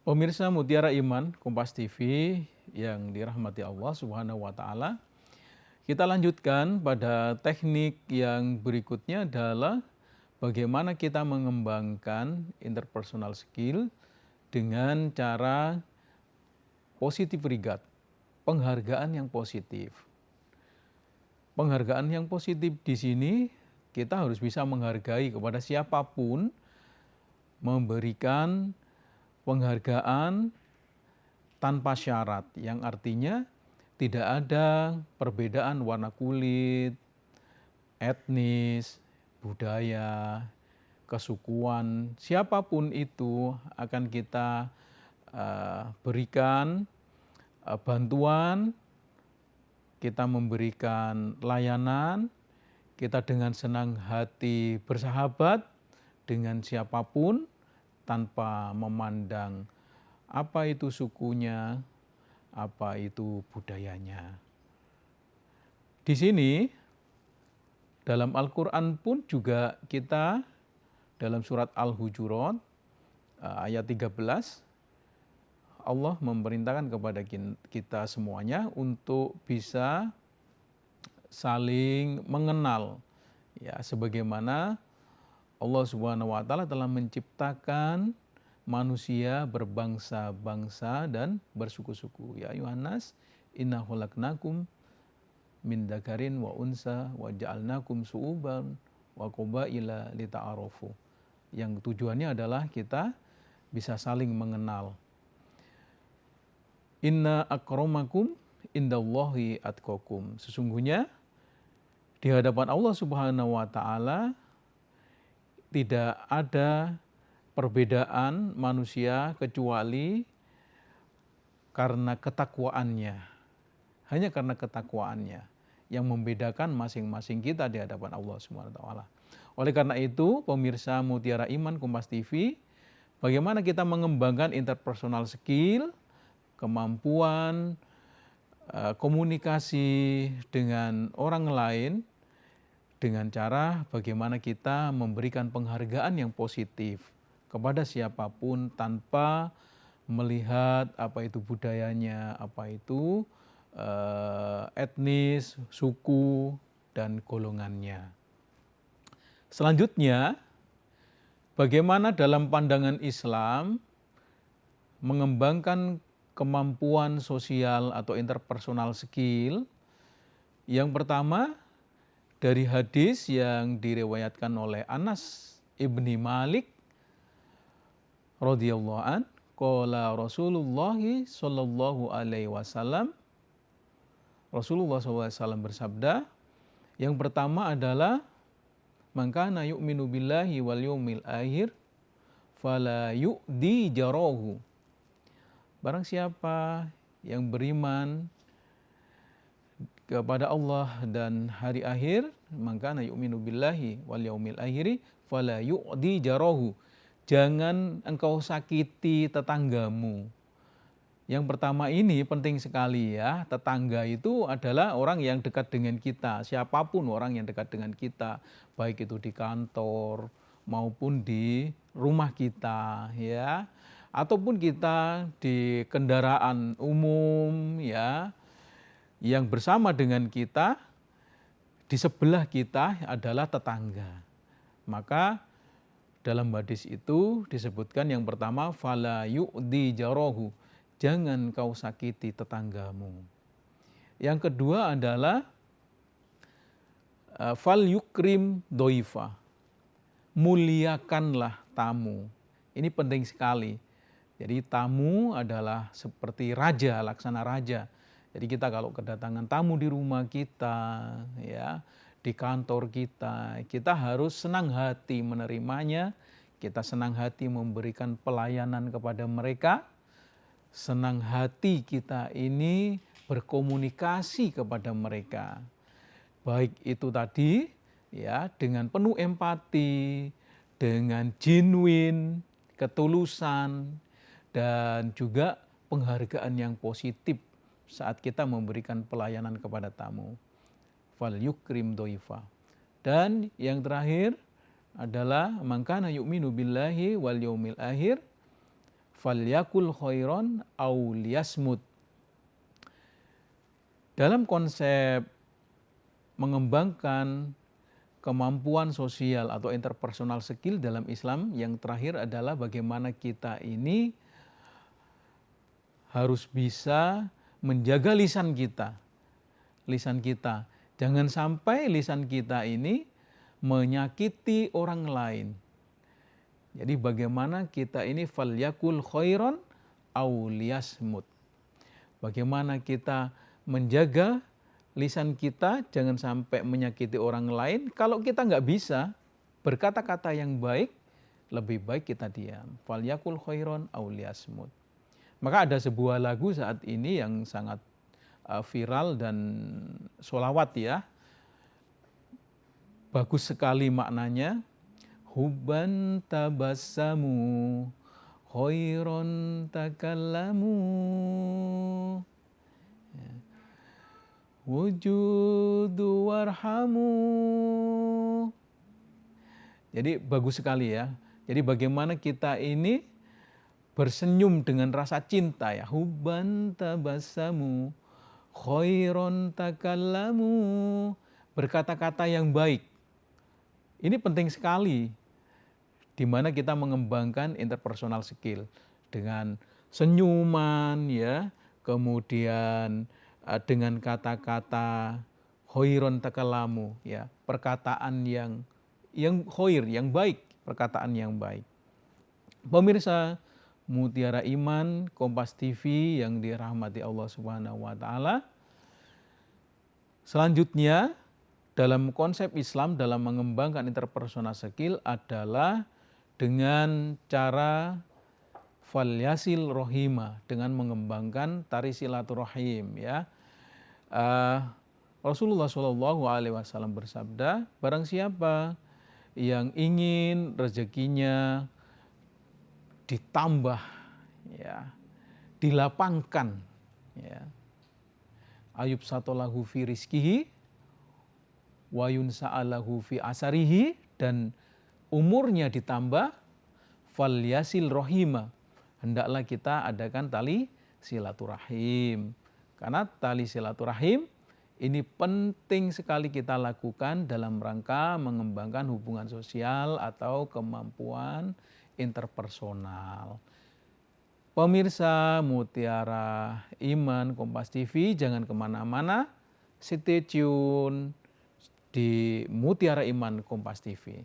Pemirsa Mutiara Iman Kompas TV yang dirahmati Allah Subhanahu wa taala. Kita lanjutkan pada teknik yang berikutnya adalah bagaimana kita mengembangkan interpersonal skill dengan cara positive regard, penghargaan yang positif. Penghargaan yang positif di sini kita harus bisa menghargai kepada siapapun, memberikan penghargaan tanpa syarat, yang artinya tidak ada perbedaan warna kulit, etnis, budaya, kesukuan, siapapun itu akan kita berikan bantuan, kita memberikan layanan, kita dengan senang hati bersahabat dengan siapapun tanpa memandang apa itu sukunya, apa itu budayanya. Di sini dalam Al-Quran pun juga kita dalam surat Al-Hujurat ayat 13, Allah memerintahkan kepada kita semuanya untuk bisa saling mengenal, ya, sebagaimana Allah Subhanahu wa taala telah menciptakan manusia berbangsa-bangsa dan bersuku-suku. Ya Yohanes, inna khalaqnakum min dzakarin wa unsa wa ja'alnakum syu'uban wa qabaila lita'arafu. Yang tujuannya adalah kita bisa saling mengenal. Inna akramakum indallahi atqakum. Sesungguhnya di hadapan Allah Subhanahu wa taala tidak ada perbedaan manusia kecuali karena ketakwaannya. Hanya karena ketakwaannya yang membedakan masing-masing kita di hadapan Allah Subhanahu wa taala. Oleh karena itu, pemirsa Mutiara Iman Kompas TV, bagaimana kita mengembangkan interpersonal skill, kemampuan komunikasi dengan orang lain dengan cara bagaimana kita memberikan penghargaan yang positif kepada siapapun tanpa melihat apa itu budayanya, apa itu etnis, suku, dan golongannya. Selanjutnya, bagaimana dalam pandangan Islam mengembangkan kemampuan sosial atau interpersonal skill. Yang pertama, dari hadis yang diriwayatkan oleh Anas ibni Malik radhiyallahu an, qala Rasulullah sallallahu alaihi wasallam, Rasulullah SAW bersabda, yang pertama adalah man kana yu'minu billahi wal yawmil akhir fala yu'di jarahu. Barang siapa yang beriman kepada Allah dan hari akhir, maka yu'minu billahi wal yaumil akhiri fala yu'di jarahu. Jangan engkau sakiti tetanggamu. Yang pertama ini penting sekali, ya. Tetangga itu adalah orang yang dekat dengan kita, siapapun orang yang dekat dengan kita, baik itu di kantor maupun di rumah kita, ya. Ataupun kita di kendaraan umum, ya, yang bersama dengan kita, di sebelah kita adalah tetangga. Maka dalam hadis itu disebutkan yang pertama, fala yu'di jarahu, jangan kau sakiti tetanggamu. Yang kedua adalah fal yukrim doifa, muliakanlah tamu. Ini penting sekali. Jadi tamu adalah seperti raja, laksana raja. Jadi kita kalau kedatangan tamu di rumah kita, ya, di kantor kita, kita harus senang hati menerimanya, kita senang hati memberikan pelayanan kepada mereka, senang hati kita ini berkomunikasi kepada mereka. Baik itu tadi, ya, dengan penuh empati, dengan genuine, ketulusan, dan juga penghargaan yang positif saat kita memberikan pelayanan kepada tamu. Fal yukrim doifa. Dan yang terakhir adalah man kana yu'minu billahi wal yaumil akhir falyakul khairon aw liyasmut. Dalam konsep mengembangkan kemampuan sosial atau interpersonal skill dalam Islam, yang terakhir adalah bagaimana kita ini harus bisa menjaga lisan kita. Lisan kita. Jangan sampai lisan kita ini menyakiti orang lain. Jadi bagaimana kita ini falyakul khairon aw liyasmut. Bagaimana kita menjaga lisan kita jangan sampai menyakiti orang lain. Kalau kita nggak bisa berkata-kata yang baik, lebih baik kita diam. Falyakul khairon aw liyasmut. Maka ada sebuah lagu saat ini yang sangat viral dan sholawat ya. Bagus sekali maknanya. Hubban tabassamu khairon takallamu. Wujudu warhamu. Jadi bagus sekali ya. Jadi bagaimana kita ini bersenyum dengan rasa cinta ya. Hubban tabassamu khairon takallamu. Berkata-kata yang baik. Ini penting sekali. Di mana kita mengembangkan interpersonal skill dengan senyuman ya, kemudian dengan kata-kata khairon takallamu ya, perkataan yang khair, yang baik, perkataan yang baik. Pemirsa Mutiara Iman Kompas TV yang dirahmati Allah Subhanahu wa taala. Selanjutnya dalam konsep Islam dalam mengembangkan interpersonal skill adalah dengan cara falyasil rohima, dengan mengembangkan tari silaturahim ya. Rasulullah SAW bersabda, barang siapa yang ingin rezekinya ditambah ya, dilapangkan ya, ayub satolahu fi rizkihi wa yunsa'alahu fi asarihi, dan umurnya ditambah, falyasil rohima, hendaklah kita adakan tali silaturahim. Karena tali silaturahim ini penting sekali kita lakukan dalam rangka mengembangkan hubungan sosial atau kemampuan interpersonal. Pemirsa Mutiara Iman Kompas TV, jangan kemana-mana, stay tune di Mutiara Iman Kompas TV.